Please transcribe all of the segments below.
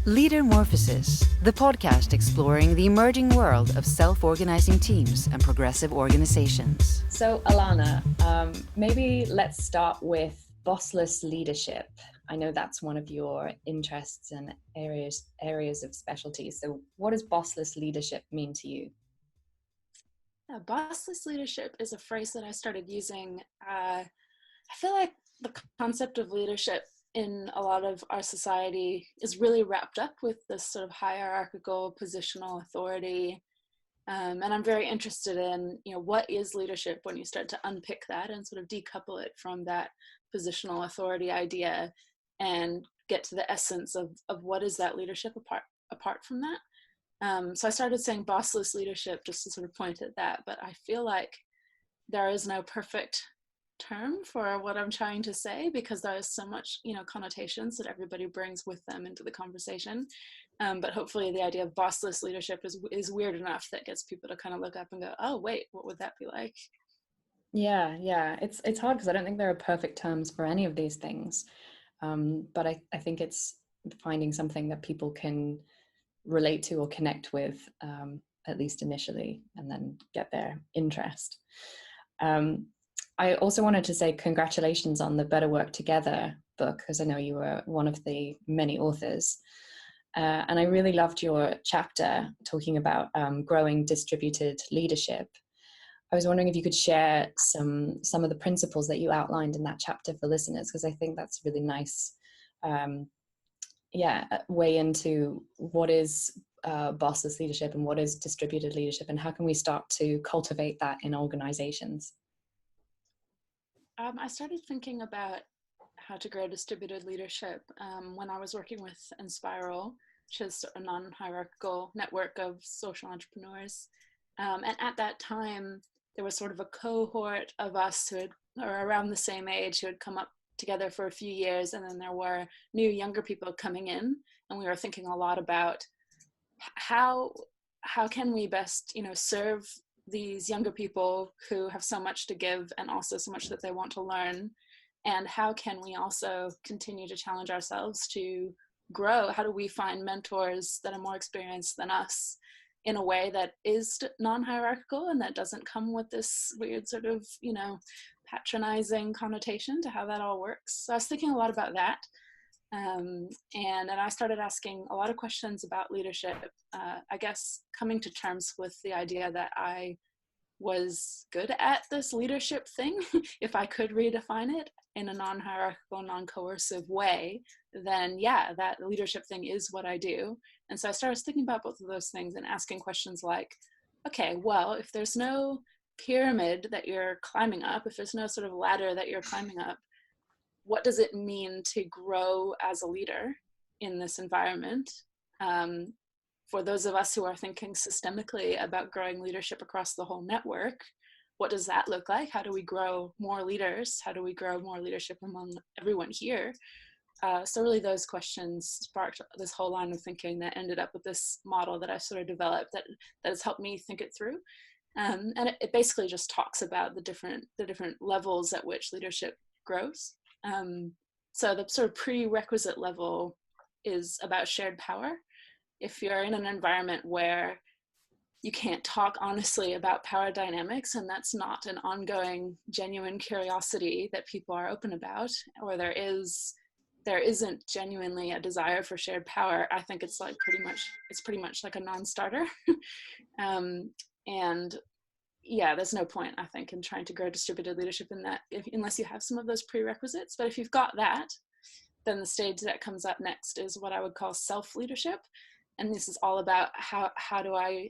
Leadermorphosis, the podcast exploring the emerging world of self-organizing teams and progressive organizations. So, Alanna, maybe let's start with bossless leadership. I know that's one of your interests and areas of specialty. So what does bossless leadership mean to you? Bossless leadership is a phrase that I started using. I feel like the concept of leadership in a lot of our society is really wrapped up with this sort of hierarchical positional authority. And I'm very interested in, what is leadership when you start to unpick that and sort of decouple it from that positional authority idea and get to the essence of what is that leadership apart from that. So I started saying bossless leadership just to sort of point at that, but I feel like there is no perfect term for what I'm trying to say because there is so much, connotations that everybody brings with them into the conversation. But hopefully the idea of bossless leadership is weird enough that gets people to kind of look up and go, oh, wait, what would that be like? Yeah. It's hard because I don't think there are perfect terms for any of these things. But I think it's finding something that people can relate to or connect with, at least initially, and then get their interest. I also wanted to say congratulations on the Better Work Together book, because I know you were one of the many authors. And I really loved your chapter talking about growing distributed leadership. I was wondering if you could share some of the principles that you outlined in that chapter for listeners, because I think that's a really nice way into what is bossless leadership and what is distributed leadership, and how can we start to cultivate that in organizations? I started thinking about how to grow distributed leadership when I was working with Inspiral, which is a non-hierarchical network of social entrepreneurs. And at that time, there was sort of a cohort of us who are around the same age who had come up together for a few years, and then there were new younger people coming in, and we were thinking a lot about how can we best serve these younger people who have so much to give and also so much that they want to learn, and how can we also continue to challenge ourselves to grow? How do we find mentors that are more experienced than us in a way that is non-hierarchical and that doesn't come with this weird sort of patronizing connotation to how that all works? So I was thinking a lot about that. And I started asking a lot of questions about leadership, I guess coming to terms with the idea that I was good at this leadership thing. If I could redefine it in a non-hierarchical, non-coercive way, then yeah, that leadership thing is what I do. And so I started thinking about both of those things and asking questions like, okay, well, if there's no pyramid that you're climbing up, if there's no sort of ladder that you're climbing up, what does it mean to grow as a leader in this environment? For those of us who are thinking systemically about growing leadership across the whole network, what does that look like? How do we grow more leaders? How do we grow more leadership among everyone here? So really those questions sparked this whole line of thinking that ended up with this model that I sort of developed that has helped me think it through. And it basically just talks about the different levels at which leadership grows. So the sort of prerequisite level is about shared power. If you're in an environment where you can't talk honestly about power dynamics, and that's not an ongoing, genuine curiosity that people are open about, or there isn't genuinely a desire for shared power, I think it's pretty much like a non-starter. And yeah, there's no point, I think, in trying to grow distributed leadership in that unless you have some of those prerequisites. But if you've got that, then the stage that comes up next is what I would call self-leadership. And this is all about how do I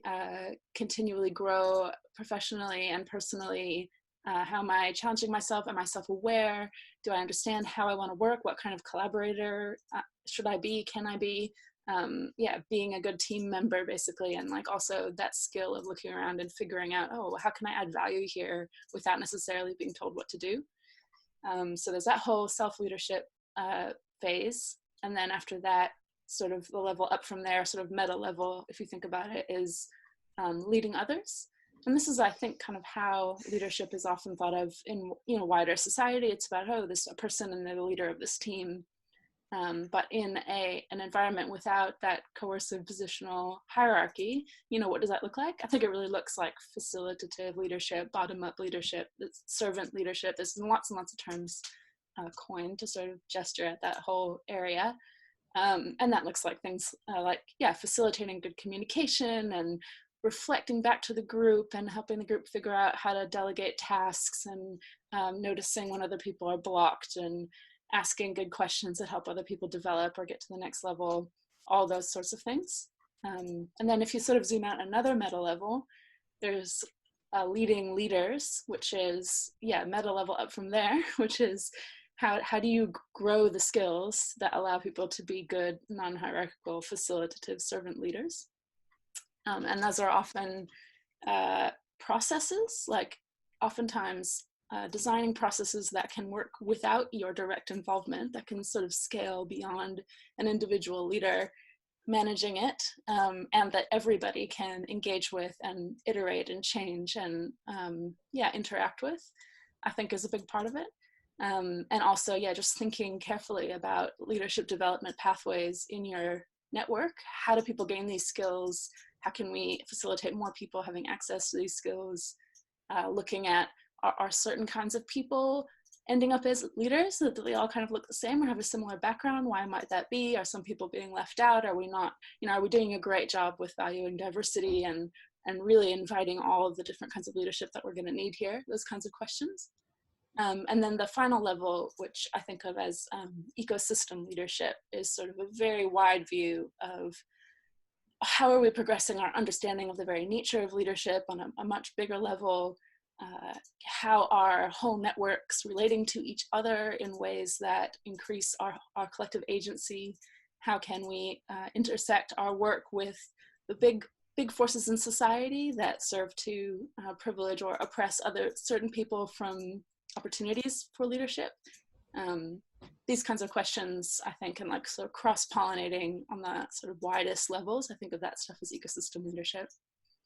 continually grow professionally and personally? How am I challenging myself? Am I self-aware? Do I understand how I want to work? What kind of collaborator should I be? Can I be? Being a good team member, basically, and like also that skill of looking around and figuring out, oh, how can I add value here without necessarily being told what to do? So there's that whole self-leadership phase. And then after that, sort of the level up from there, sort of meta level, if you think about it, is leading others. And this is, I think, kind of how leadership is often thought of in wider society. It's about, this a person and they're the leader of this team. but in an environment without that coercive positional hierarchy, what does that look like? I think it really looks like facilitative leadership, bottom-up leadership, servant leadership. There's lots and lots of terms coined to sort of gesture at that whole area. And that looks like things facilitating good communication and reflecting back to the group and helping the group figure out how to delegate tasks and noticing when other people are blocked and asking good questions that help other people develop or get to the next level, all those sorts of things. And then if you sort of zoom out another meta level, there's leading leaders, which is, meta level up from there, which is how do you grow the skills that allow people to be good, non-hierarchical, facilitative servant leaders? And those are often processes, like oftentimes designing processes that can work without your direct involvement, that can sort of scale beyond an individual leader managing it, and that everybody can engage with and iterate and change and interact with, I think is a big part of it. And also, just thinking carefully about leadership development pathways in your network. How do people gain these skills? How can we facilitate more people having access to these skills? Looking at, are certain kinds of people ending up as leaders, so that they all kind of look the same or have a similar background? Why might that be? Are some people being left out? Are we not, are we doing a great job with valuing diversity and really inviting all of the different kinds of leadership that we're going to need here? Those kinds of questions. And then the final level, which I think of as ecosystem leadership, is sort of a very wide view of how are we progressing our understanding of the very nature of leadership on a much bigger level. How are whole networks relating to each other in ways that increase our collective agency? How can we intersect our work with the big forces in society that serve to privilege or oppress certain people from opportunities for leadership? These kinds of questions, I think, and sort of cross-pollinating on the sort of widest levels, I think of that stuff as ecosystem leadership.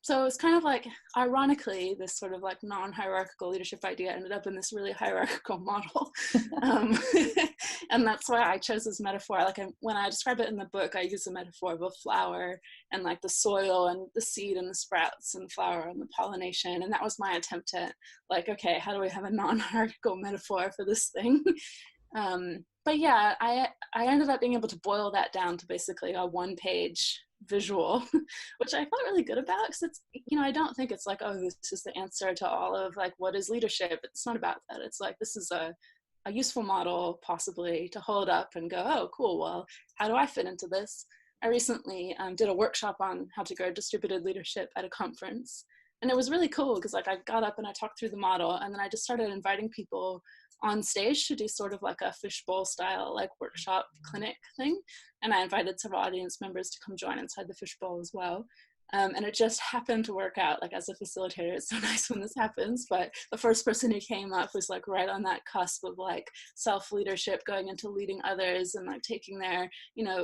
So it's kind of ironically, this sort of non-hierarchical leadership idea ended up in this really hierarchical model. And that's why I chose this metaphor. When I describe it in the book, I use the metaphor of a flower and the soil and the seed and the sprouts and the flower and the pollination. And that was my attempt at okay, how do we have a non-hierarchical metaphor for this thing? But yeah, I ended up being able to boil that down to basically a one-page visual, which I felt really good about, because it's, I don't think it's oh, this is the answer to all of what is leadership. It's not about that. It's this is a useful model possibly to hold up and go, oh, cool, well, how do I fit into this? I recently did a workshop on how to grow distributed leadership at a conference. And it was really cool because I got up and I talked through the model, and then I just started inviting people on stage to do sort of a fishbowl style workshop clinic thing. And I invited several audience members to come join inside the fishbowl as well. And it just happened to work out. As a facilitator, it's so nice when this happens, but the first person who came up was right on that cusp of self-leadership going into leading others and taking their,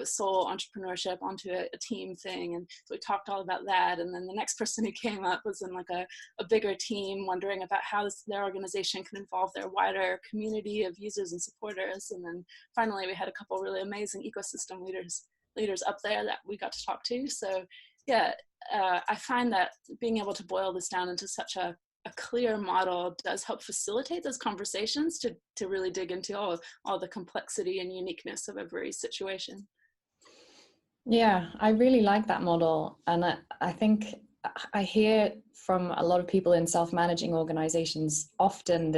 soul entrepreneurship onto a team thing. And so we talked all about that. And then the next person who came up was in a bigger team, wondering about how their organization can involve their wider community of users and supporters. And then finally, we had a couple really amazing ecosystem leaders up there that we got to talk to. So yeah, I find that being able to boil this down into such a clear model does help facilitate those conversations to really dig into all the complexity and uniqueness of every situation. Yeah, I really like that model. And I think I hear from a lot of people in self-managing organizations often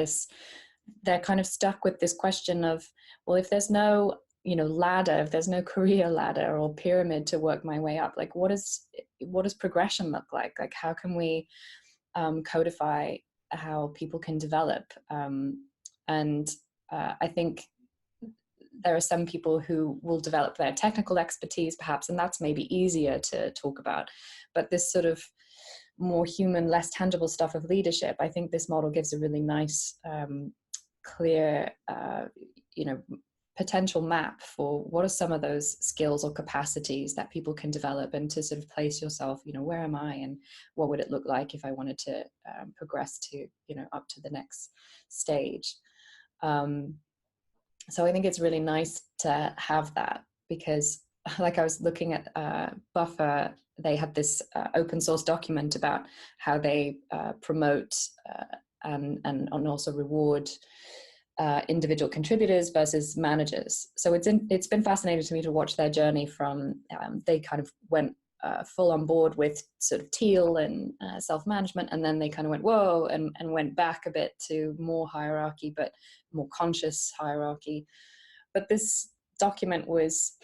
they're kind of stuck with this question of, well, if there's no ladder, if there's no career ladder or pyramid to work my way up, what does progression look like? How can we codify how people can develop? And I think there are some people who will develop their technical expertise perhaps, and that's maybe easier to talk about. But this sort of more human, less tangible stuff of leadership, I think this model gives a really nice, clear, potential map for what are some of those skills or capacities that people can develop, and to sort of place yourself, where am I and what would it look like if I wanted to progress to, up to the next stage. So I think it's really nice to have that, because like I was looking at Buffer, they had this open source document about how they promote and also reward individual contributors versus managers. So it's been fascinating to me to watch their journey from they kind of went full on board with sort of teal and self-management, and then they kind of went whoa and went back a bit to more hierarchy, but more conscious hierarchy. But this document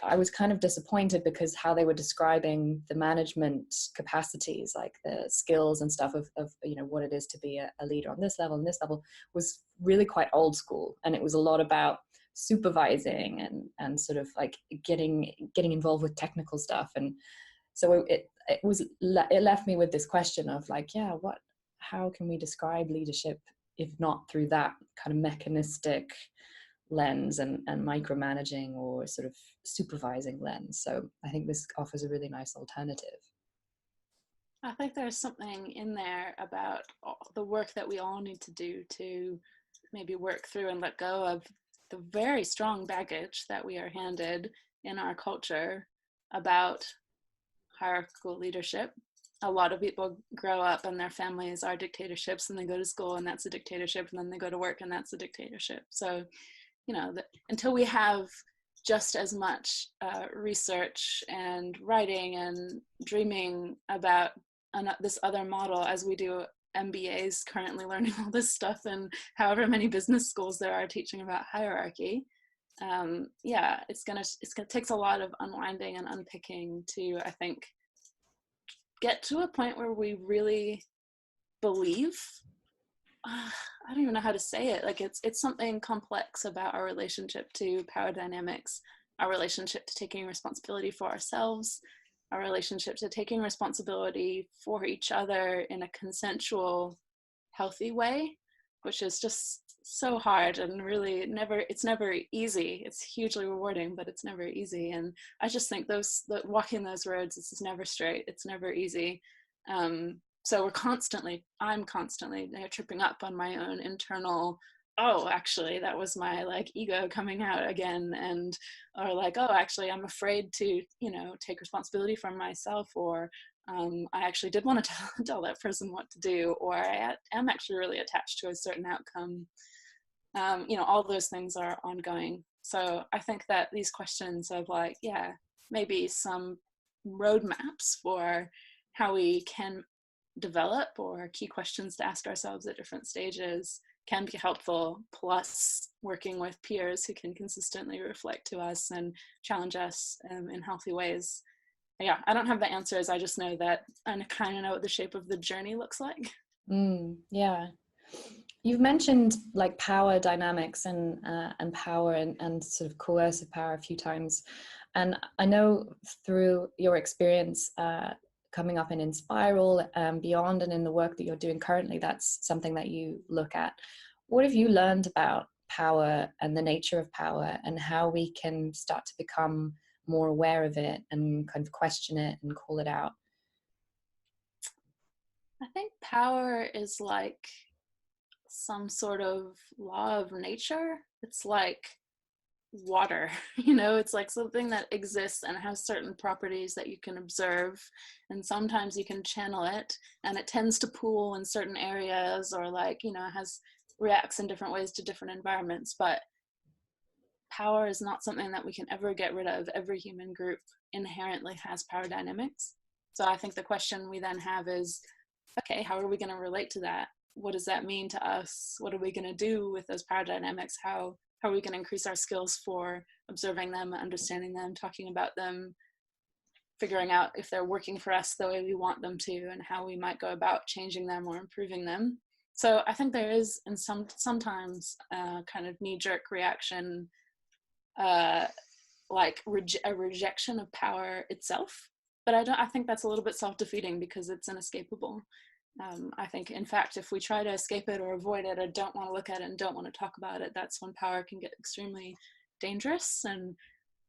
I was kind of disappointed, because how they were describing the management capacities, like the skills and stuff of what it is to be a leader on this level and this level, was really quite old school. And it was a lot about supervising and sort of like getting involved with technical stuff. And so it left me with this question of like, how can we describe leadership if not through that kind of mechanistic lens and micromanaging or sort of supervising lens? So I think this offers a really nice alternative. I think there's something in there about the work that we all need to do to maybe work through and let go of the very strong baggage that we are handed in our culture about hierarchical leadership. A lot of people grow up and their families are dictatorships, and they go to school and that's a dictatorship, and then they go to work and that's a dictatorship. So, until we have just as much research and writing and dreaming about this other model as we do MBAs currently learning all this stuff, and however many business schools there are teaching about hierarchy, it's gonna takes a lot of unwinding and unpicking to, I think, get to a point where we really believe, I don't even know how to say it, like it's something complex about our relationship to power dynamics, our relationship to taking responsibility for ourselves, our relationship to taking responsibility for each other in a consensual, healthy way, which is just so hard and really it's never easy. It's hugely rewarding, but it's never easy. And I just think walking those roads is never straight. It's never easy. So I'm constantly tripping up on my own internal, oh, actually, that was my like ego coming out again. Or like, oh, actually, I'm afraid to, take responsibility for myself, or I actually did want to tell that person what to do, or I am actually really attached to a certain outcome. All those things are ongoing. So I think that these questions of like, maybe some roadmaps for how we can develop, or key questions to ask ourselves at different stages, can be helpful, plus working with peers who can consistently reflect to us and challenge us in healthy ways. I don't have the answers. I just know that I kind of know what the shape of the journey looks like. Yeah. You've mentioned like power dynamics and power and sort of coercive power a few times. And I know through your experience coming up in Inspiral and beyond, and in the work that you're doing currently, that's something that you look at. What have you learned about power and the nature of power, and how we can start to become more aware of it and kind of question it and call it out? I think power is like some sort of law of nature. It's like water, it's like something that exists and has certain properties that you can observe, and sometimes you can channel it, and it tends to pool in certain areas, or like, reacts in different ways to different environments. But power is not something that we can ever get rid of. Every human group inherently has power dynamics. So I think the question we then have is, okay, how are we going to relate to that? What does that mean to us? What are we going to do with those power dynamics? How are we going to increase our skills for observing them, understanding them, talking about them, figuring out if they're working for us the way we want them to, and how we might go about changing them or improving them? So I think there is, in sometimes kind of knee-jerk reaction, like a rejection of power itself. But I think that's a little bit self-defeating, because it's inescapable. I think, in fact, if we try to escape it or avoid it or don't want to look at it and don't want to talk about it, that's when power can get extremely dangerous and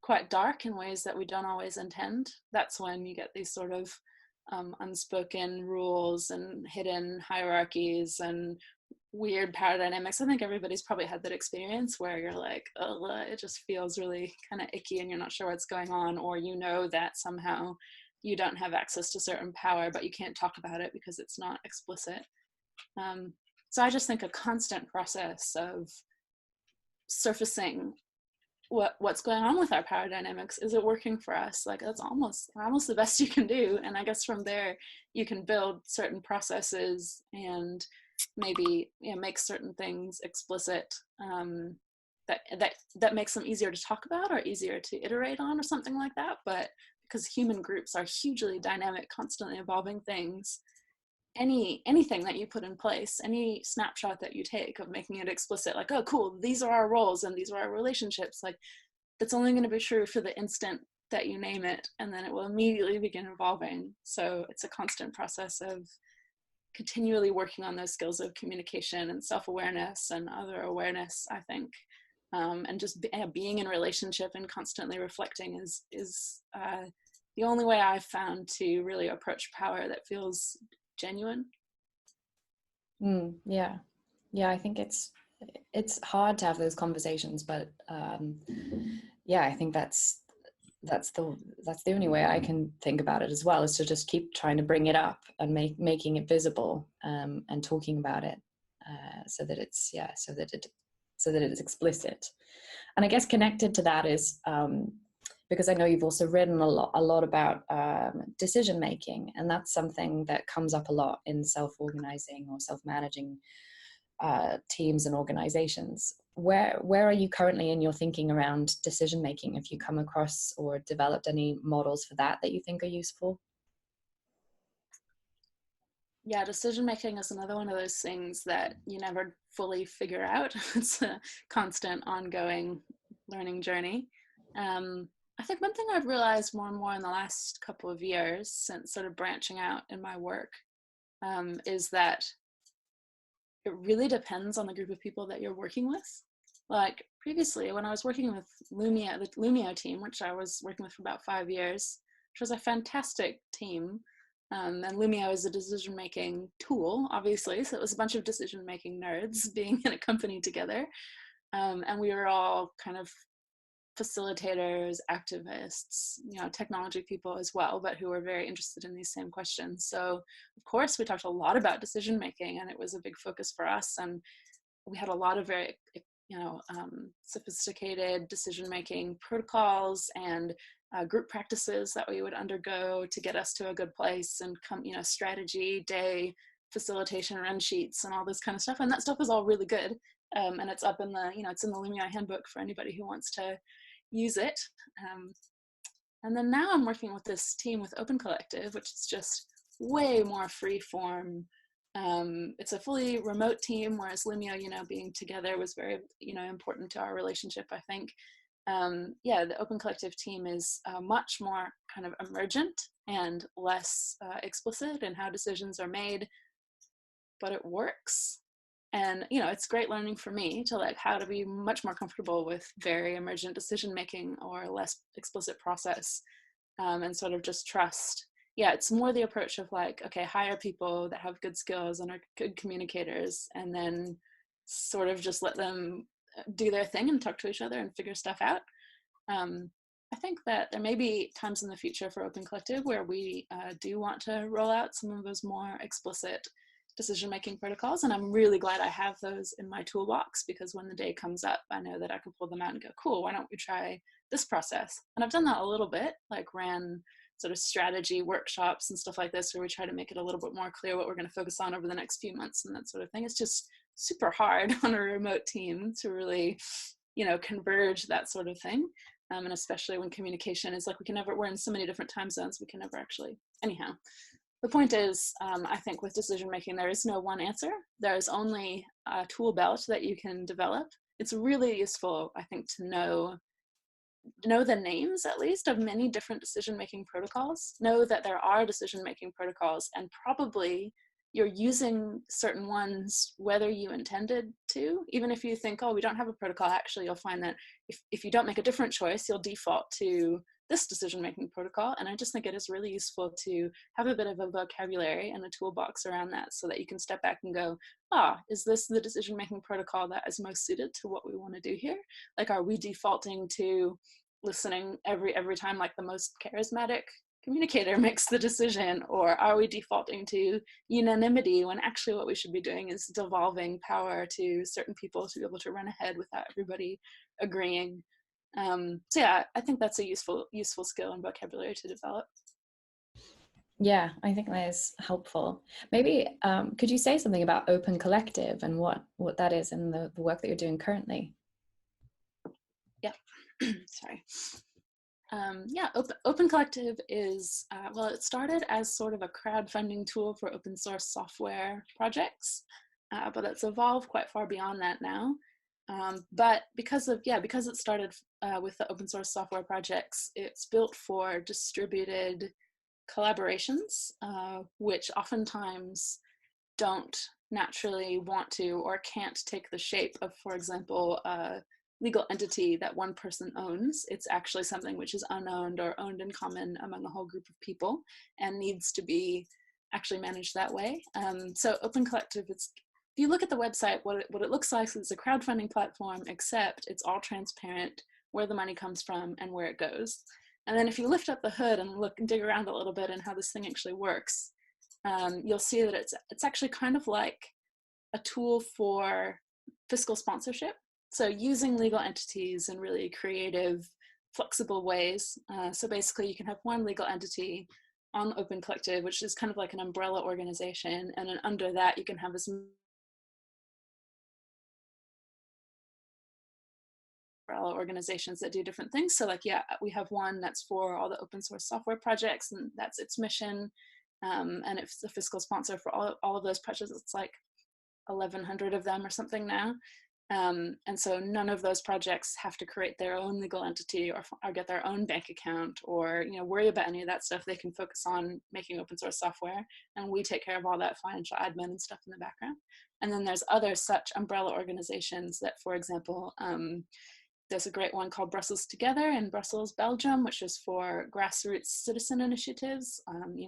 quite dark in ways that we don't always intend. That's when you get these sort of unspoken rules and hidden hierarchies and weird power dynamics. I think everybody's probably had that experience where you're like, oh, it just feels really kind of icky and you're not sure what's going on, or you know that somehow you don't have access to certain power, but you can't talk about it because it's not explicit. So I just think a constant process of surfacing what's going on with our power dynamics. Is it working for us? Like, that's almost the best you can do. And I guess from there you can build certain processes and maybe, you know, make certain things explicit, that makes them easier to talk about or easier to iterate on or something like that. But because human groups are hugely dynamic, constantly evolving things, anything that you put in place, any snapshot that you take of making it explicit, like, oh cool, these are our roles and these are our relationships, like, that's only going to be true for the instant that you name it, and then it will immediately begin evolving. So it's a constant process of continually working on those skills of communication and self-awareness and other awareness, I think. And just being in relationship and constantly reflecting is the only way I've found to really approach power that feels genuine. Yeah, I think it's hard to have those conversations, but yeah, I think that's the only way I can think about it as well, is to just keep trying to bring it up and making it visible, and talking about it, so that it's explicit. And I guess connected to that is, because I know you've also written a lot about decision making, and that's something that comes up a lot in self-organizing or self-managing teams and organizations. Where are you currently in your thinking around decision making? Have you come across or developed any models for that you think are useful? Yeah, decision making is another one of those things that you never fully figure out. It's a constant, ongoing learning journey. I think one thing I've realized more and more in the last couple of years, since sort of branching out in my work, is that it really depends on the group of people that you're working with. Like previously, when I was working with Lumio, the Lumio team, which I was working with for about 5 years, which was a fantastic team. And Lumio is a decision-making tool, obviously. So it was a bunch of decision-making nerds being in a company together. And we were all kind of facilitators, activists, you know, technology people as well, but who were very interested in these same questions. So of course we talked a lot about decision making, and it was a big focus for us. And we had a lot of very, you know, sophisticated decision making protocols and group practices that we would undergo to get us to a good place, and you know, strategy, day, facilitation, run sheets, and all this kind of stuff. And that stuff is all really good. And it's up in the, you know, it's in the Lumio handbook for anybody who wants to use it. And then now I'm working with this team with Open Collective, which is just way more free form. It's a fully remote team, whereas Lumio, you know, being together was very, you know, important to our relationship, I think. Yeah, the Open Collective team is much more kind of emergent and less explicit in how decisions are made, but it works. And, you know, it's great learning for me to like how to be much more comfortable with very emergent decision making or less explicit process, and sort of just trust. Yeah, it's more the approach of like, okay, hire people that have good skills and are good communicators, and then sort of just let them do their thing and talk to each other and figure stuff out. I think that there may be times in the future for Open Collective where we do want to roll out some of those more explicit decision-making protocols, and I'm really glad I have those in my toolbox, because when the day comes up, I know that I can pull them out and go, cool, why don't we try this process? And I've done that a little bit, like ran sort of strategy workshops and stuff like this, where we try to make it a little bit more clear what we're going to focus on over the next few months and that sort of thing. It's just super hard on a remote team to really, you know, converge that sort of thing. And especially when communication is like, we're in so many different time zones, we can never actually, anyhow. The point is, I think with decision making, there is no one answer. There's only a tool belt that you can develop. It's really useful, I think, to know the names, at least, of many different decision making protocols. Know that there are decision making protocols, and probably you're using certain ones whether you intended to. Even if you think, oh, we don't have a protocol, actually you'll find that if you don't make a different choice, you'll default to this decision-making protocol. And I just think it is really useful to have a bit of a vocabulary and a toolbox around that so that you can step back and go, is this the decision-making protocol that is most suited to what we want to do here? Like, are we defaulting to listening every time like the most charismatic communicator makes the decision, or are we defaulting to unanimity when actually what we should be doing is devolving power to certain people to be able to run ahead without everybody agreeing? So yeah, I think that's a useful skill and vocabulary to develop. Yeah, I think that is helpful. Maybe could you say something about Open Collective and what that is and the work that you're doing currently? Yeah, sorry. Yeah, Open Collective is, well, it started as sort of a crowdfunding tool for open source software projects, but it's evolved quite far beyond that now. But because it started with the open source software projects, it's built for distributed collaborations, which oftentimes don't naturally want to or can't take the shape of, for example, legal entity that one person owns. It's actually something which is unowned or owned in common among a whole group of people and needs to be actually managed that way. So Open Collective, if you look at the website, what it looks like is a crowdfunding platform, except it's all transparent where the money comes from and where it goes. And then if you lift up the hood and look and dig around a little bit and how this thing actually works, you'll see that it's actually kind of like a tool for fiscal sponsorship. So using legal entities in really creative, flexible ways. So basically you can have one legal entity on Open Collective, which is kind of like an umbrella organization. And then under that, you can have as umbrella organizations that do different things. So like, yeah, we have one that's for all the open source software projects, and that's its mission. And it's the fiscal sponsor for all of those projects. It's like 1,100 of them or something now. And so none of those projects have to create their own legal entity or get their own bank account or worry about any of that stuff. They can focus on making open source software, and we take care of all that financial admin and stuff in the background. And then there's other such umbrella organizations that, for example, there's a great one called Brussels Together in Brussels, Belgium, which is for grassroots citizen initiatives,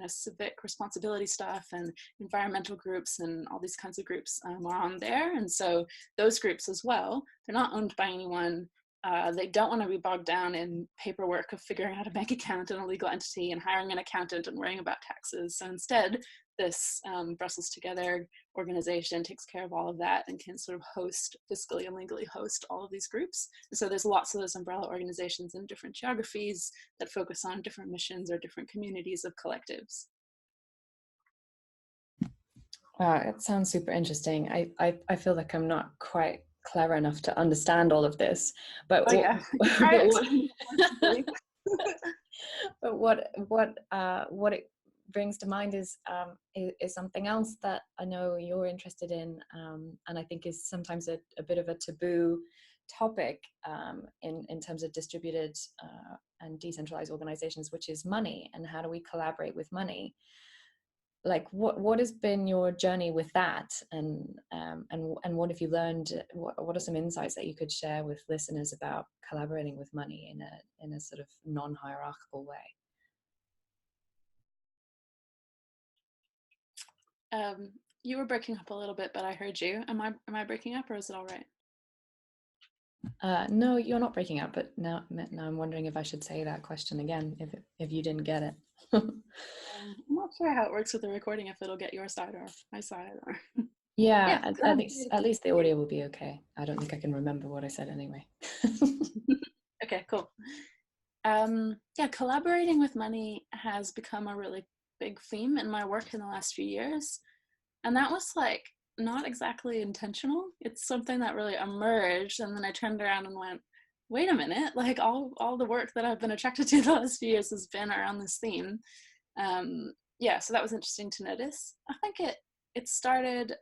civic responsibility stuff, and environmental groups and all these kinds of groups are on there. And so those groups as well, they're not owned by anyone. They don't want to be bogged down in paperwork of figuring out a bank account and a legal entity and hiring an accountant and worrying about taxes. So instead, this Brussels Together organization takes care of all of that and can sort of fiscally and legally host all of these groups. And so there's lots of those umbrella organizations in different geographies that focus on different missions or different communities of collectives. Wow, it sounds super interesting. I feel like I'm not quite clever enough to understand all of this, but what it brings to mind is something else that I know you're interested in, and I think is sometimes a bit of a taboo topic in terms of distributed and decentralized organizations, which is money and how do we collaborate with money. Like what has been your journey with that, and what have you learned? What are some insights that you could share with listeners about collaborating with money in a sort of non-hierarchical way? You were breaking up a little bit, but I heard you. Am I breaking up, or is it all right? No, you're not breaking up, but now I'm wondering if I should say that question again if you didn't get it. I'm not sure how it works with the recording, if it'll get your side or my side. Or yeah, at least the audio will be okay. I don't think I can remember what I said anyway. Okay, cool. Yeah, collaborating with money has become a really big theme in my work in the last few years. And that was like not exactly intentional. It's something that really emerged, and then I turned around and went, wait a minute, like all the work that I've been attracted to the last few years has been around this theme. Yeah, so that was interesting to notice. I think it started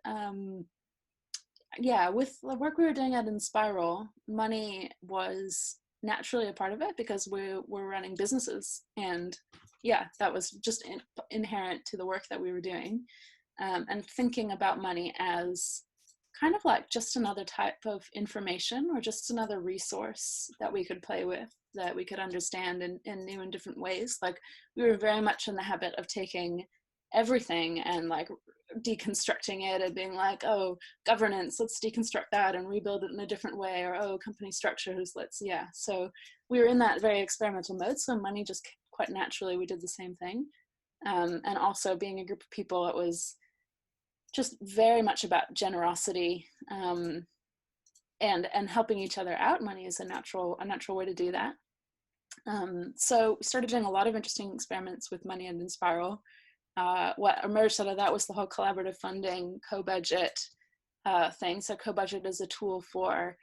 with the work we were doing at Inspiral. Money was naturally a part of it because we were running businesses, and that was just inherent to the work that we were doing. And thinking about money as kind of like just another type of information or just another resource that we could play with that we could understand in new and different ways. Like we were very much in the habit of taking everything and like deconstructing it and being like, oh, governance, let's deconstruct that and rebuild it in a different way, or oh, company structures, so we were in that very experimental mode. So money, just quite naturally we did the same thing. And also being a group of people, it was just very much about generosity, and helping each other out. Money is a natural way to do that. So we started doing a lot of interesting experiments with money and in Spiral. What emerged out of that was the whole collaborative funding co-budget thing. So co-budget is a tool for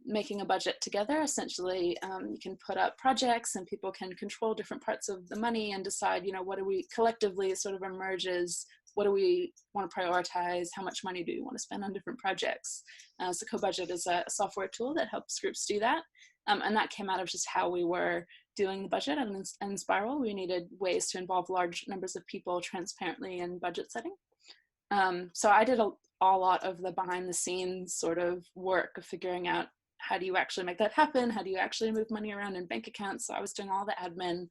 making a budget together. Essentially, you can put up projects and people can control different parts of the money and decide, what do we collectively sort of emerges, what do we want to prioritize, how much money do we want to spend on different projects. So co-budget is a software tool that helps groups do that. And that came out of just how we were doing the budget. And in Spiral, we needed ways to involve large numbers of people transparently in budget setting. So I did a lot of the behind the scenes sort of work of figuring out how do you actually make that happen? How do you actually move money around in bank accounts? So I was doing all the admin,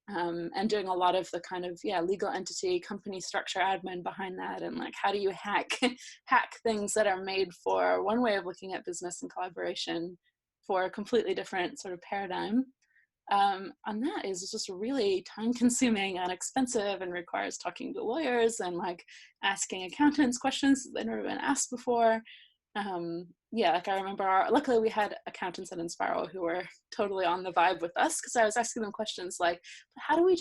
and doing a lot of the kind of, legal entity, company structure admin behind that. And like, how do you hack things that are made for one way of looking at business and collaboration for a completely different sort of paradigm. And that is just really time consuming and expensive and requires talking to lawyers and like asking accountants questions that they've never been asked before. Like I remember luckily we had accountants at Inspiral who were totally on the vibe with us, because I was asking them questions like, how do we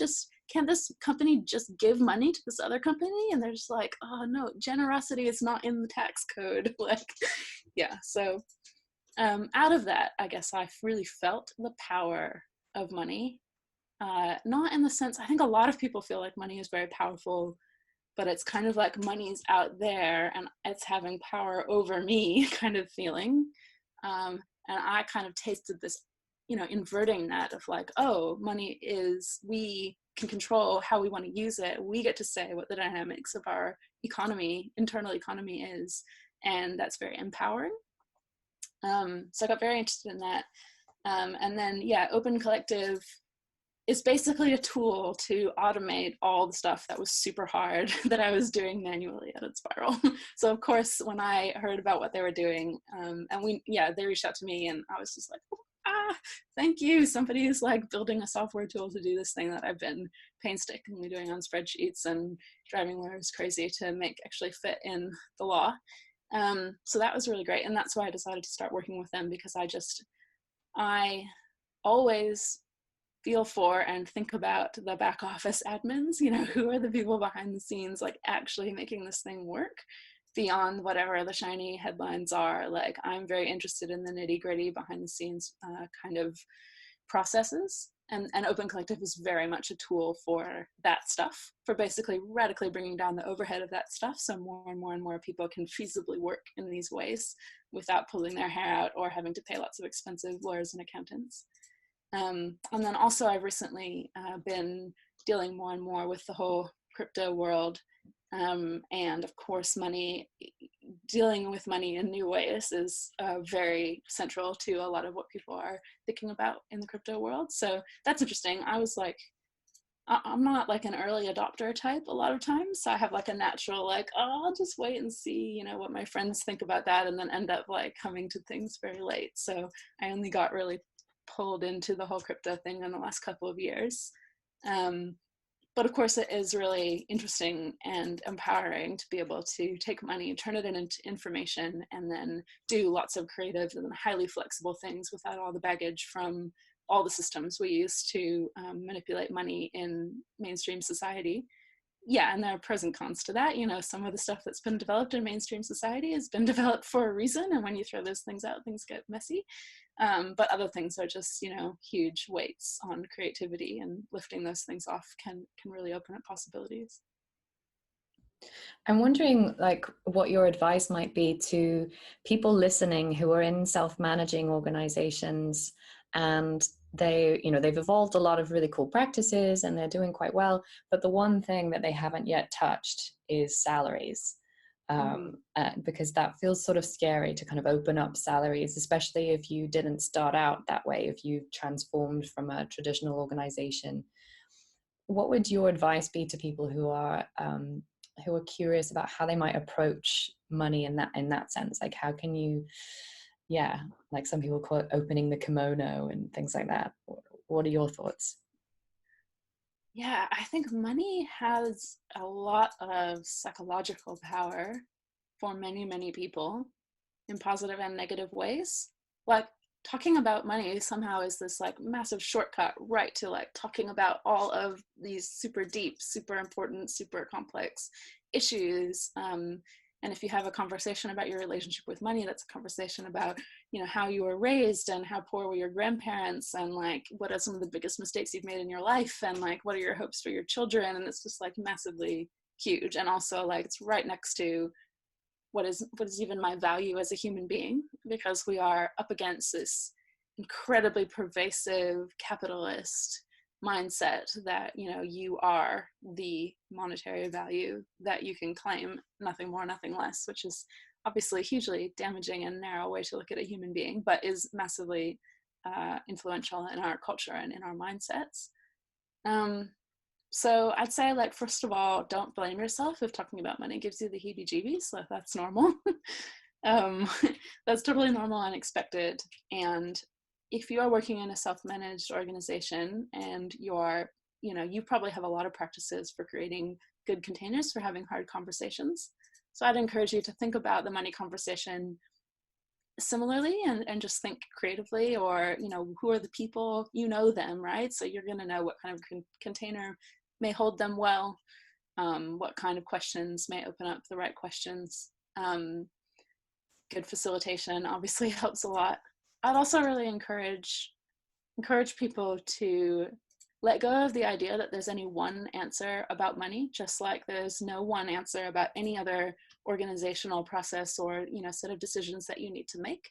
can this company just give money to this other company? And they're just like, oh no, generosity is not in the tax code. So out of that, I guess I really felt the power of money. Not in the sense, I think a lot of people feel like money is very powerful, but it's kind of like money's out there and it's having power over me kind of feeling. And I kind of tasted this, inverting that of like, oh, money is, we can control how we want to use it. We get to say what the dynamics of our internal economy is. And that's very empowering. So I got very interested in that. And then, Open Collective is basically a tool to automate all the stuff that was super hard that I was doing manually at Spiral. So of course, when I heard about what they were doing, and they reached out to me, and I was just like, thank you. Somebody is like building a software tool to do this thing that I've been painstakingly doing on spreadsheets and driving lawyers crazy to make actually fit in the law. So that was really great. And that's why I decided to start working with them, because I always feel for and think about the back office admins, who are the people behind the scenes, like actually making this thing work beyond whatever the shiny headlines are. Like, I'm very interested in the nitty gritty behind the scenes kind of processes. And Open Collective is very much a tool for that stuff, for basically radically bringing down the overhead of that stuff, so more and more and more people can feasibly work in these ways without pulling their hair out or having to pay lots of expensive lawyers and accountants. And then also I've recently been dealing more and more with the whole crypto world, and of course dealing with money in new ways is very central to a lot of what people are thinking about in the crypto world. So that's interesting. I was like, I'm not like an early adopter type a lot of times. So I have like a natural like, oh, I'll just wait and see, what my friends think about that, and then end up like coming to things very late. So I only got really pulled into the whole crypto thing in the last couple of years. But of course, it is really interesting and empowering to be able to take money, turn it into information, and then do lots of creative and highly flexible things without all the baggage from all the systems we use to manipulate money in mainstream society. And there are pros and cons to that. Some of the stuff that's been developed in mainstream society has been developed for a reason, and when you throw those things out, things get messy. But other things are just, huge weights on creativity, and lifting those things off can really open up possibilities. I'm wondering like what your advice might be to people listening who are in self-managing organizations, and they've evolved a lot of really cool practices and they're doing quite well, but the one thing that they haven't yet touched is salaries. because that feels sort of scary to kind of open up salaries, especially if you didn't start out that way, if you transformed from a traditional organization. What would your advice be to people who are curious about how they might approach money in that sense? Like, how can you, like some people call it opening the kimono and things like that. What are your thoughts? Yeah, I think money has a lot of psychological power for many, many people in positive and negative ways. Like, talking about money somehow is this like massive shortcut right to like talking about all of these super deep, super important, super complex issues. And if you have a conversation about your relationship with money, that's a conversation about, you know, how you were raised and how poor were your grandparents, and like what are some of the biggest mistakes you've made in your life, and like what are your hopes for your children. And it's just like massively huge. And also like it's right next to what is even my value as a human being, because we are up against this incredibly pervasive capitalist mindset that, you know, you are the monetary value that you can claim, nothing more, nothing less, which is obviously a hugely damaging and narrow way to look at a human being, but is massively influential in our culture and in our mindsets. So I'd say, like, first of all, don't blame yourself if talking about money gives you the heebie-jeebies. So that's normal. That's totally normal and expected. And if you are working in a self-managed organization and you're, you know, you probably have a lot of practices for creating good containers for having hard conversations. So I'd encourage you to think about the money conversation similarly, and just think creatively, or, you know, who are the people, you know them, right? So you're going to know what kind of container may hold them well, what kind of questions may open up the right questions. Good facilitation obviously helps a lot. I'd also really encourage people to let go of the idea that there's any one answer about money, just like there's no one answer about any other organizational process or, you know, set of decisions that you need to make.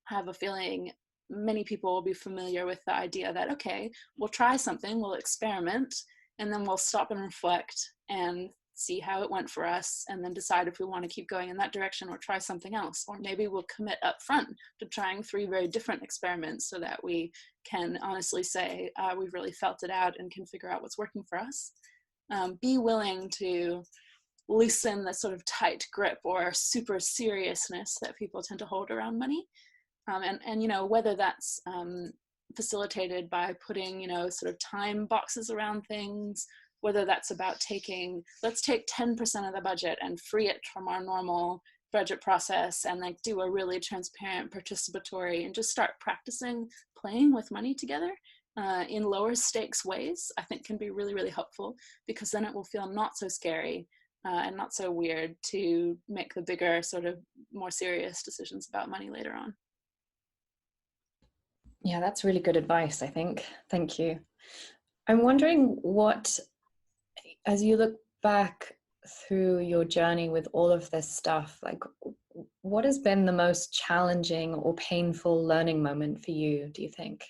I have a feeling many people will be familiar with the idea that, okay, we'll try something, we'll experiment, and then we'll stop and reflect and see how it went for us, and then decide if we want to keep going in that direction or try something else. Or maybe we'll commit up front to trying 3 very different experiments so that we can honestly say we've really felt it out and can figure out what's working for us. Be willing to loosen the sort of tight grip or super seriousness that people tend to hold around money. And you know, whether that's facilitated by putting, you know, sort of time boxes around things, whether that's about let's take 10% of the budget and free it from our normal budget process and like do a really transparent, participatory, and just start practicing playing with money together in lower stakes ways, I think can be really, really helpful, because then it will feel not so scary and not so weird to make the bigger, sort of more serious decisions about money later on. Yeah, that's really good advice, I think. Thank you. I'm wondering what, as you look back through your journey with all of this stuff, like what has been the most challenging or painful learning moment for you, do you think?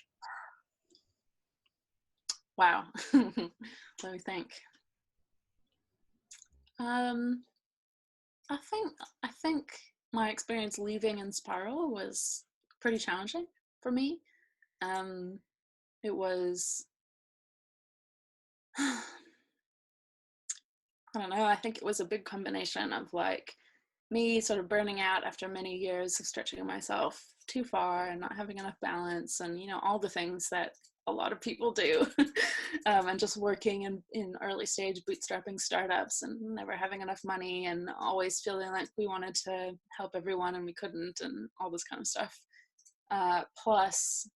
Wow. Let me think. I think my experience leaving Inspiral was pretty challenging for me. It was, I don't know, I think it was a big combination of like me sort of burning out after many years of stretching myself too far and not having enough balance, and, you know, all the things that a lot of people do, and just working in early stage bootstrapping startups and never having enough money and always feeling like we wanted to help everyone and we couldn't, and all this kind of stuff. Plus,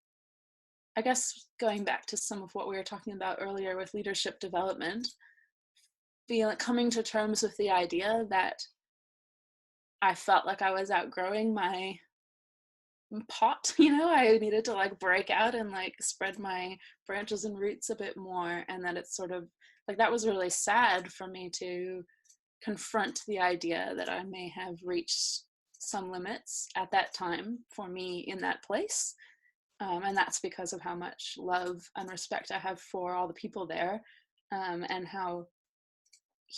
I guess going back to some of what we were talking about earlier with leadership development, coming to terms with the idea that I felt like I was outgrowing my pot, you know, I needed to like break out and like spread my branches and roots a bit more. And that it's sort of like, that was really sad for me to confront the idea that I may have reached some limits at that time for me in that place. And that's because of how much love and respect I have for all the people there, and how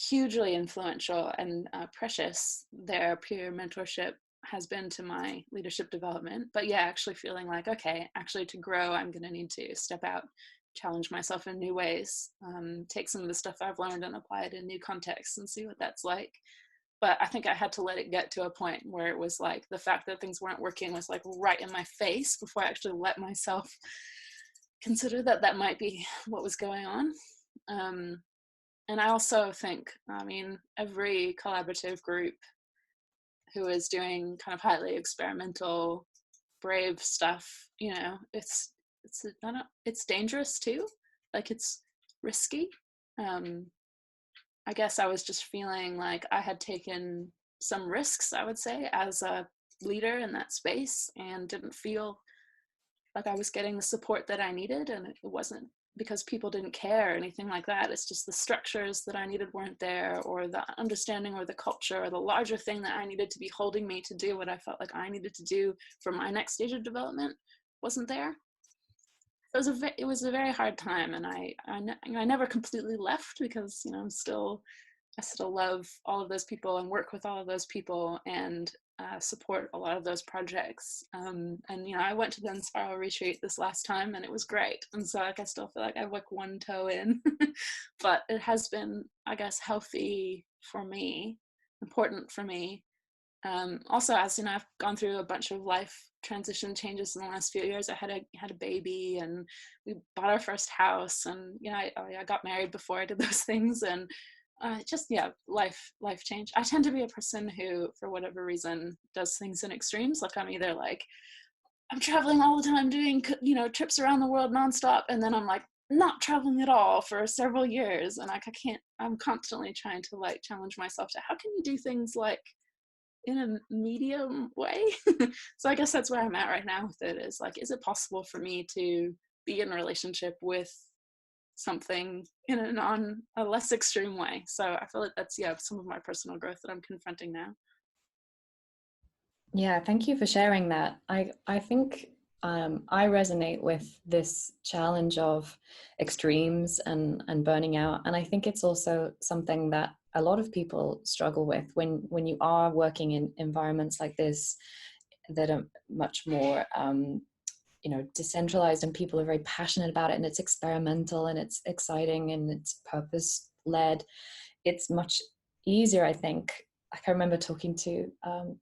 hugely influential and precious their peer mentorship has been to my leadership development. But yeah, actually feeling like, okay, actually to grow, I'm going to need to step out, challenge myself in new ways, take some of the stuff I've learned and apply it in new contexts and see what that's like. But I think I had to let it get to a point where it was like the fact that things weren't working was like right in my face before I actually let myself consider that that might be what was going on. And I also think, I mean, every collaborative group who is doing kind of highly experimental, brave stuff, you know, it's dangerous too. Like it's risky. I guess I was just feeling like I had taken some risks, I would say, as a leader in that space, and didn't feel like I was getting the support that I needed. And it wasn't because people didn't care or anything like that. It's just the structures that I needed weren't there, or the understanding or the culture or the larger thing that I needed to be holding me to do what I felt like I needed to do for my next stage of development wasn't there. It was a very hard time, and I never completely left, because you know I still love all of those people and work with all of those people, and support a lot of those projects. And you know, I went to the Inspiral retreat this last time, and it was great. And so like I still feel like I have like one toe in, but it has been, I guess, healthy for me, important for me. Also, as you know, I've gone through a bunch of life transition changes in the last few years. I had a baby, and we bought our first house, and you know, I got married before I did those things, and just yeah, life change. I tend to be a person who, for whatever reason, does things in extremes. Like I'm either like I'm traveling all the time, doing trips around the world nonstop, and then I'm like not traveling at all for several years, and like I can't. I'm constantly trying to like challenge myself to how can you do things like in a medium way. So I guess that's where I'm at right now with it, is like, is it possible for me to be in a relationship with something in a less extreme way? So I feel like that's some of my personal growth that I'm confronting now. Yeah, thank you for sharing that. I think I resonate with this challenge of extremes and burning out, and I think it's also something that a lot of people struggle with when you are working in environments like this that are much more decentralized, and people are very passionate about it, and it's experimental and it's exciting and it's purpose led. It's much easier, I think. Like I remember talking to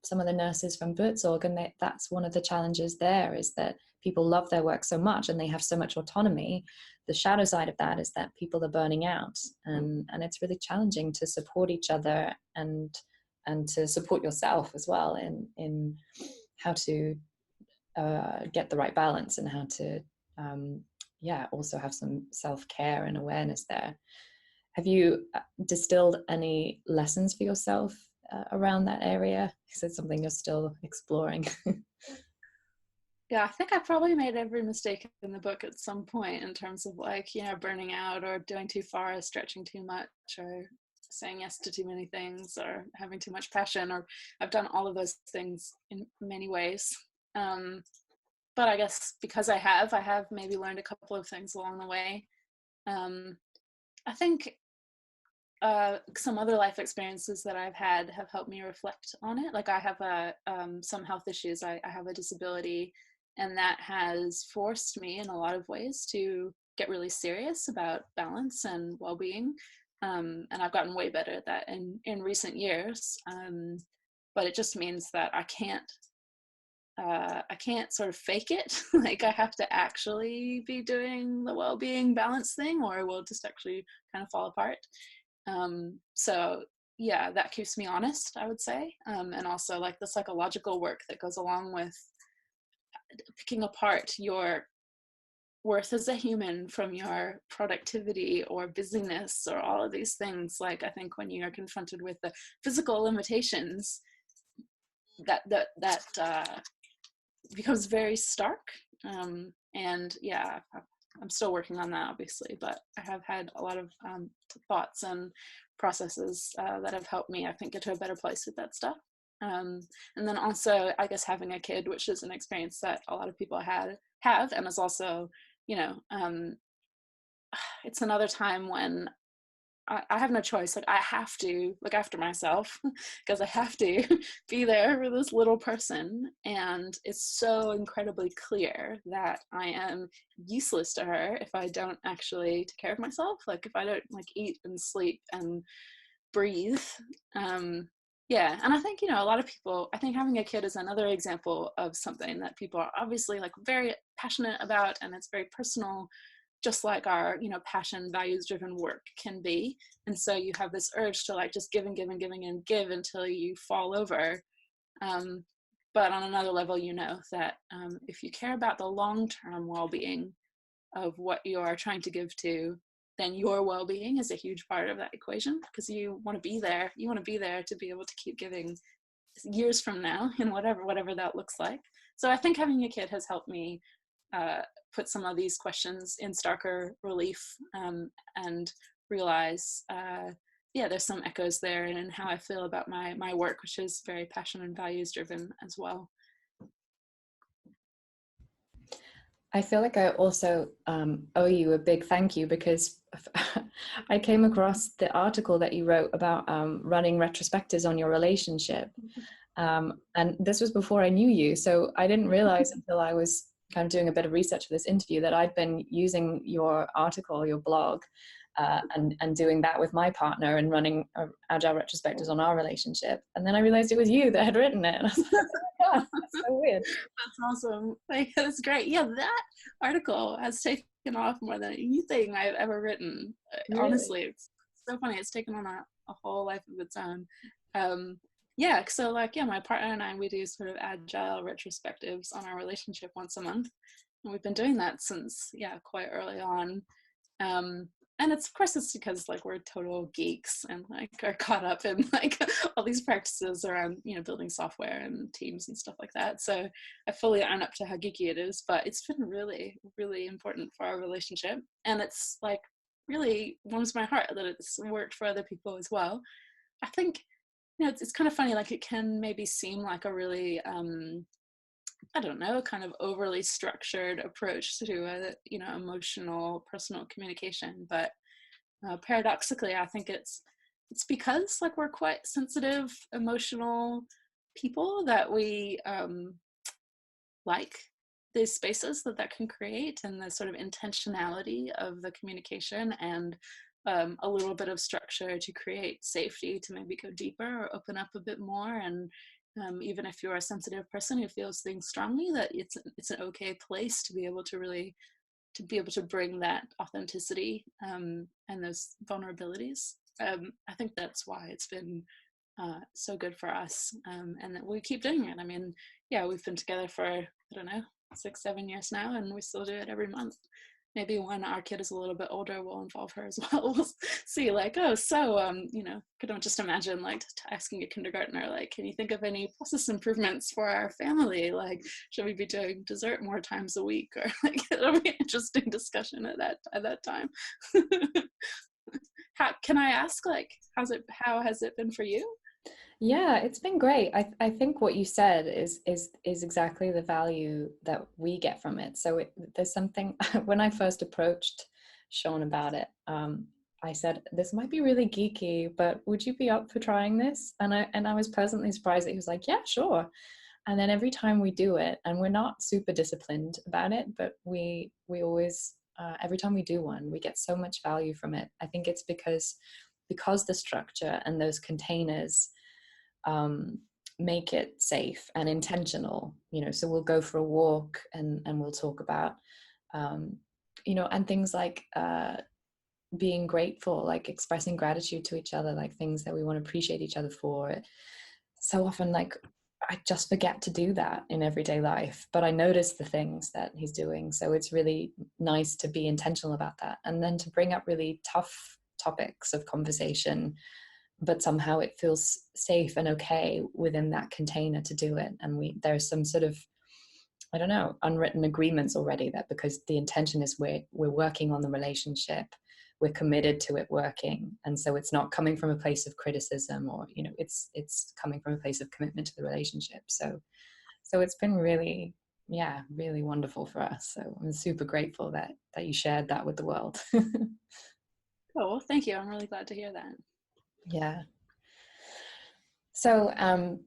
some of the nurses from Buurtzorg, and that's one of the challenges there, is that people love their work so much and they have so much autonomy. The shadow side of that is that people are burning out, and it's really challenging to support each other and to support yourself as well in how to get the right balance, and how to also have some self-care and awareness there. Have you distilled any lessons for yourself around that area? Is it something you're still exploring? Yeah, I think I probably made every mistake in the book at some point, in terms of like, burning out or doing too far, stretching too much, or saying yes to too many things, or having too much passion, or I've done all of those things in many ways. But I guess because I have maybe learned a couple of things along the way. I think some other life experiences that I've had have helped me reflect on it. Like I have some health issues. I have a disability, and that has forced me in a lot of ways to get really serious about balance and well-being. And I've gotten way better at that in recent years. But it just means that I can't sort of fake it. Like I have to actually be doing the well-being balance thing, or it will just actually kind of fall apart. So yeah, that keeps me honest, I would say. And also like the psychological work that goes along with picking apart your worth as a human from your productivity or busyness or all of these things. Like I think when you're confronted with the physical limitations, that becomes very stark. And yeah, I'm still working on that, obviously, but I have had a lot of thoughts and processes that have helped me, I think, get to a better place with that stuff. And then also, I guess, having a kid, which is an experience that a lot of people have, and is also, it's another time when I have no choice. Like, I have to look after myself because I have to be there for this little person. And it's so incredibly clear that I am useless to her if I don't actually take care of myself. Like, if I don't like eat and sleep and breathe. Yeah. And I think, a lot of people, I think having a kid is another example of something that people are obviously like very passionate about, and it's very personal, just like our passion, values driven work can be. And so you have this urge to like just give and give and giving and give until you fall over. But on another level, that if you care about the long-term well-being of what you are trying to give to, then your well-being is a huge part of that equation, because you want to be there to be able to keep giving years from now, and whatever that looks like. So I think having a kid has helped me put some of these questions in starker relief, and realize there's some echoes there in how I feel about my work, which is very passion and values driven as well. I feel like I also owe you a big thank you, because I came across the article that you wrote about running retrospectives on your relationship. And this was before I knew you. So I didn't realize until I was kind of doing a bit of research for this interview that I'd been using your article, your blog, and doing that with my partner and running Agile retrospectives on our relationship. And then I realized it was you that had written it. And I was like, oh my God, that's so weird. That's awesome. Like, that's great. Yeah, that article has taken off more than anything I've ever written. Really? Honestly, it's so funny. It's taken on a whole life of its own. So my partner and I, we do sort of Agile retrospectives on our relationship once a month. And we've been doing that since, quite early on. And it's, of course, it's because like we're total geeks and like are caught up in like all these practices around, building software and teams and stuff like that. So I fully own up to how geeky it is, but it's been really, really important for our relationship. And it's like really warms my heart that it's worked for other people as well. I think, it's kind of funny, like it can maybe seem like a really, I don't know, kind of overly structured approach to emotional, personal communication. But paradoxically, I think it's because like we're quite sensitive, emotional people that we like these spaces that can create, and the sort of intentionality of the communication, and a little bit of structure to create safety to maybe go deeper or open up a bit more. And even if you're a sensitive person who feels things strongly, that it's an okay place to be able to bring that authenticity and those vulnerabilities. I think that's why it's been so good for us, and that we keep doing it. I mean, we've been together for, I don't know, 6-7 years now, and we still do it every month. Maybe when our kid is a little bit older, we'll involve her as well. We'll see, like, could I just imagine like asking a kindergartner, like, can you think of any process improvements for our family? Like, should we be doing dessert more times a week? Or like, it'll be an interesting discussion at that time. Can I ask, like, how has it been for you? Yeah, it's been great. I think what you said is exactly the value that we get from it. So there's something when I first approached Sean about it, I said, this might be really geeky, but would you be up for trying this? And I was pleasantly surprised that he was like, yeah, sure. And then every time we do it, and we're not super disciplined about it, but we always every time we do one, we get so much value from it. I think it's because the structure and those containers make it safe and intentional, so we'll go for a walk and we'll talk about, and things like being grateful, like expressing gratitude to each other, like things that we want to appreciate each other for. So often, like, I just forget to do that in everyday life, but I notice the things that he's doing. So it's really nice to be intentional about that, and then to bring up really tough topics of conversation, but somehow it feels safe and okay within that container to do it. And there's some sort of, I don't know, unwritten agreements already, that because the intention is we're working on the relationship, we're committed to it working. And so it's not coming from a place of criticism, or, it's coming from a place of commitment to the relationship. So it's been really, really wonderful for us. So I'm super grateful that you shared that with the world. Oh, well, thank you. I'm really glad to hear that. Yeah. So, oh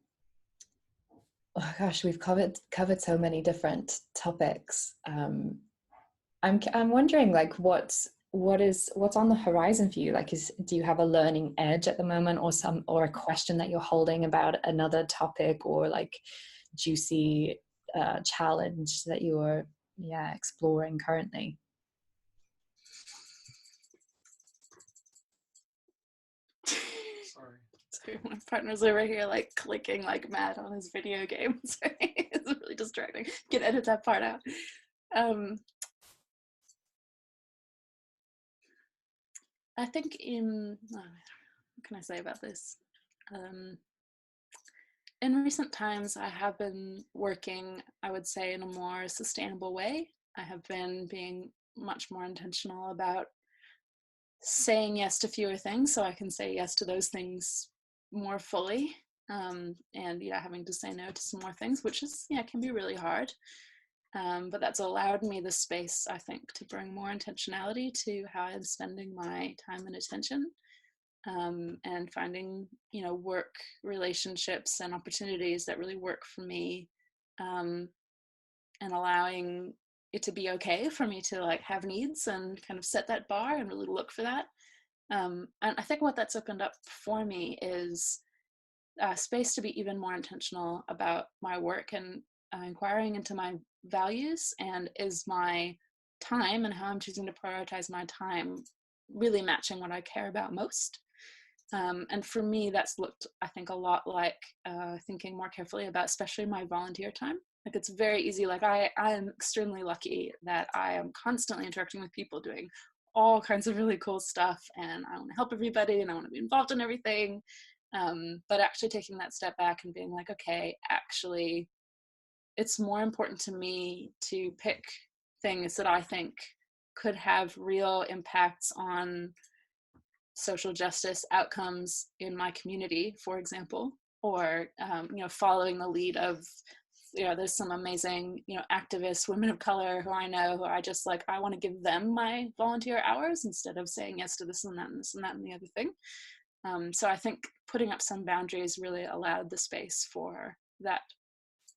gosh, we've covered so many different topics. I'm wondering, like, what's on the horizon for you? Like, do you have a learning edge at the moment, or a question that you're holding about another topic, or like juicy challenge that you're exploring currently? Sorry, my partner's over here like clicking like mad on his video game. It's really distracting. Can edit that part out. I think what can I say about this? In recent times, I have been working, I would say, in a more sustainable way. I have been being much more intentional about saying yes to fewer things so I can say yes to those things more fully, and having to say no to some more things, which is can be really hard, but that's allowed me the space, I think, to bring more intentionality to how I'm spending my time and attention, and finding work relationships and opportunities that really work for me, and allowing it to be okay for me to like have needs and kind of set that bar and really look for that. And I think what that's opened up for me is space to be even more intentional about my work and inquiring into my values, and is my time and how I'm choosing to prioritize my time really matching what I care about most. And for me, that's looked, I think, a lot like thinking more carefully about especially my volunteer time. Like, it's very easy. Like, I am extremely lucky that I am constantly interacting with people doing all kinds of really cool stuff, and I want to help everybody and I want to be involved in everything. But actually taking that step back and being like, okay, actually, it's more important to me to pick things that I think could have real impacts on social justice outcomes in my community, for example, or following the lead of there's some amazing activists, women of color who I know, who I just like, I want to give them my volunteer hours instead of saying yes to this and that and this and that and the other thing. So I think putting up some boundaries really allowed the space for that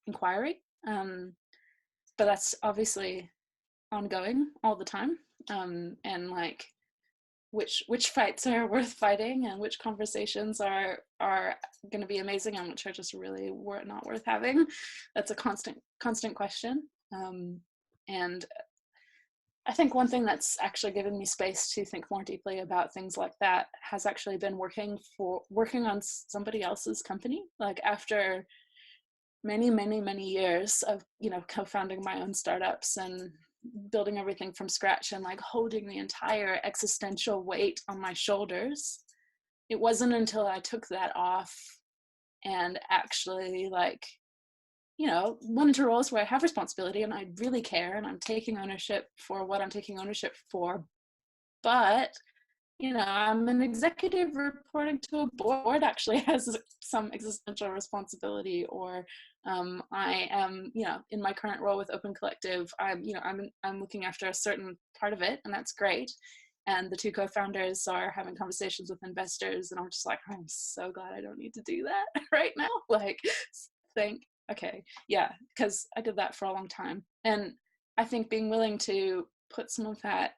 inquiry, but that's obviously ongoing all the time, and like which fights are worth fighting and which conversations are going to be amazing and which are just really not worth having. That's a constant question, and I think one thing that's actually given me space to think more deeply about things like that has actually been working on somebody else's company. Like, after many years of co-founding my own startups and building everything from scratch and like holding the entire existential weight on my shoulders, it wasn't until I took that off and actually went into roles where I have responsibility and I really care and I'm taking ownership for what I'm taking ownership for, but I'm an executive reporting to a board actually has some existential responsibility, or I am, in my current role with Open Collective, I'm looking after a certain part of it, and that's great. And the two co-founders are having conversations with investors, and I'm just like, I'm so glad I don't need to do that right now. Like, because I did that for a long time, and I think being willing to put some of that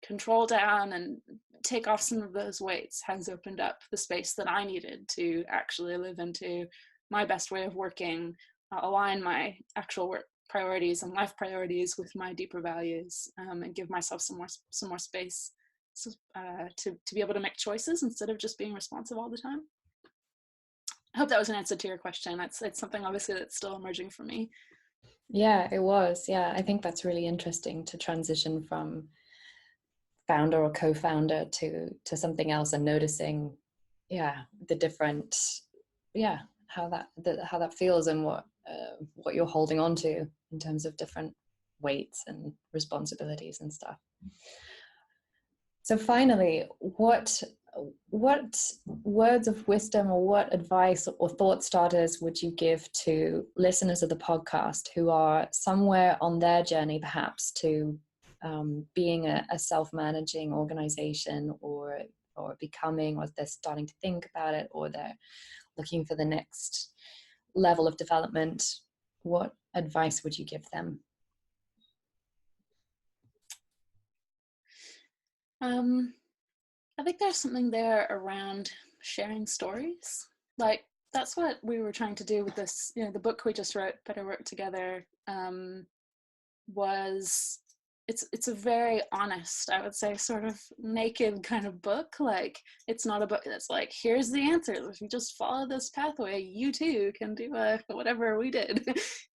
control down and take off some of those weights has opened up the space that I needed to actually live into my best way of working, align my actual work priorities and life priorities with my deeper values, and give myself some more space to be able to make choices instead of just being responsive all the time. I hope that was an answer to your question. It's something obviously that's still emerging for me. Yeah, it was. Yeah, I think that's really interesting to transition from founder or co-founder to something else, and noticing the different how that feels, and what you're holding on to in terms of different weights and responsibilities and stuff. So finally, what words of wisdom or what advice or thought starters would you give to listeners of the podcast who are somewhere on their journey perhaps to being a self-managing organization, or becoming, or they're starting to think about it, or they're looking for the next level of development, what advice would you give them? I think there's something there around sharing stories. Like, that's what we were trying to do with this, the book we just wrote, Better Work Together, was, it's a very honest, I would say, sort of naked kind of book. Like, it's not a book that's like, here's the answer, if you just follow this pathway, you too can do whatever we did.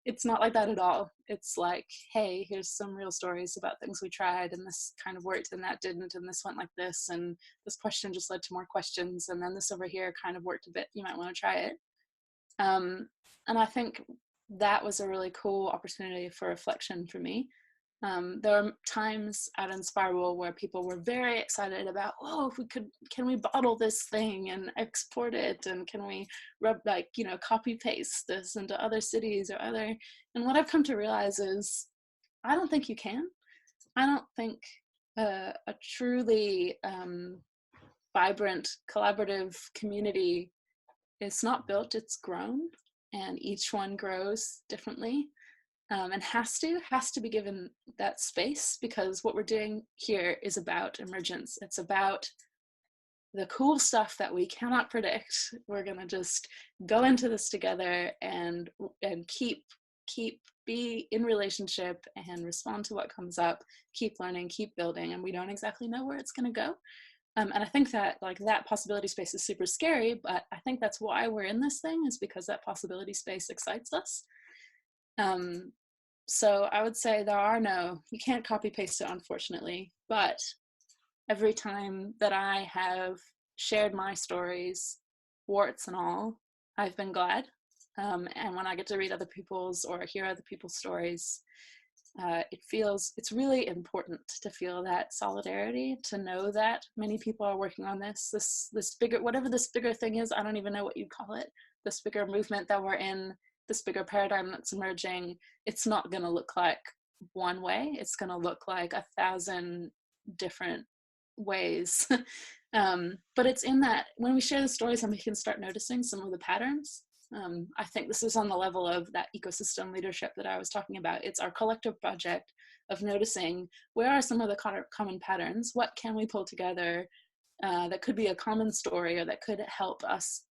It's not like that at all. It's like, hey, here's some real stories about things we tried, and this kind of worked and that didn't, and this went like this, and this question just led to more questions, and then this over here kind of worked a bit, you might want to try it. And I think that was a really cool opportunity for reflection for me. There are times at Inspiral where people were very excited about, oh, if we could, can we bottle this thing and export it, and can we copy paste this into other cities or other, and what I've come to realize is, I don't think you can. I don't think a truly vibrant, collaborative community is not built, it's grown, and each one grows differently. And has to be given that space, because what we're doing here is about emergence. It's about the cool stuff that we cannot predict. We're gonna just go into this together and be in relationship and respond to what comes up, keep learning, keep building, and we don't exactly know where it's gonna go. And I think that that possibility space is super scary, but I think that's why we're in this thing, is because that possibility space excites us. So I would say you can't copy paste it, unfortunately, but every time that I have shared my stories, warts and all, I've been glad. And when I get to read other people's or hear other people's stories, it's really important to feel that solidarity, to know that many people are working on this bigger, whatever this bigger thing is, I don't even know what you'd call it, this bigger movement that we're in, this bigger paradigm that's emerging. It's not going to look like one way. It's going to look like 1,000 different ways. But it's in that when we share the stories and we can start noticing some of the patterns. I think this is on the level of that ecosystem leadership that I was talking about. It's our collective project of noticing where are some of the common patterns, what can we pull together that could be a common story, or that could help us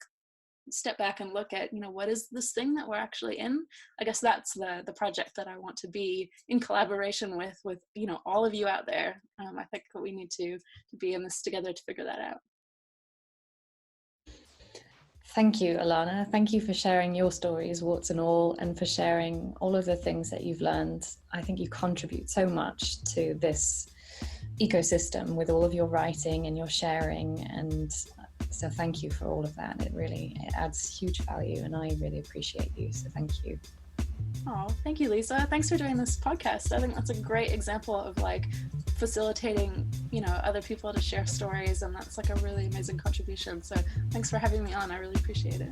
step back and look at, what is this thing that we're actually in? I guess that's the project that I want to be in collaboration with all of you out there. I think that we need to be in this together to figure that out. Thank you, Alanna. Thank you for sharing your stories, warts and all, and for sharing all of the things that you've learned. I think you contribute so much to this ecosystem with all of your writing and your sharing, and so thank you for all of that. It adds huge value, and I really appreciate you, so thank you. Oh, thank you, Lisa. Thanks for doing this podcast. I think that's a great example of facilitating, other people to share stories, and that's a really amazing contribution. So thanks for having me on. I really appreciate it.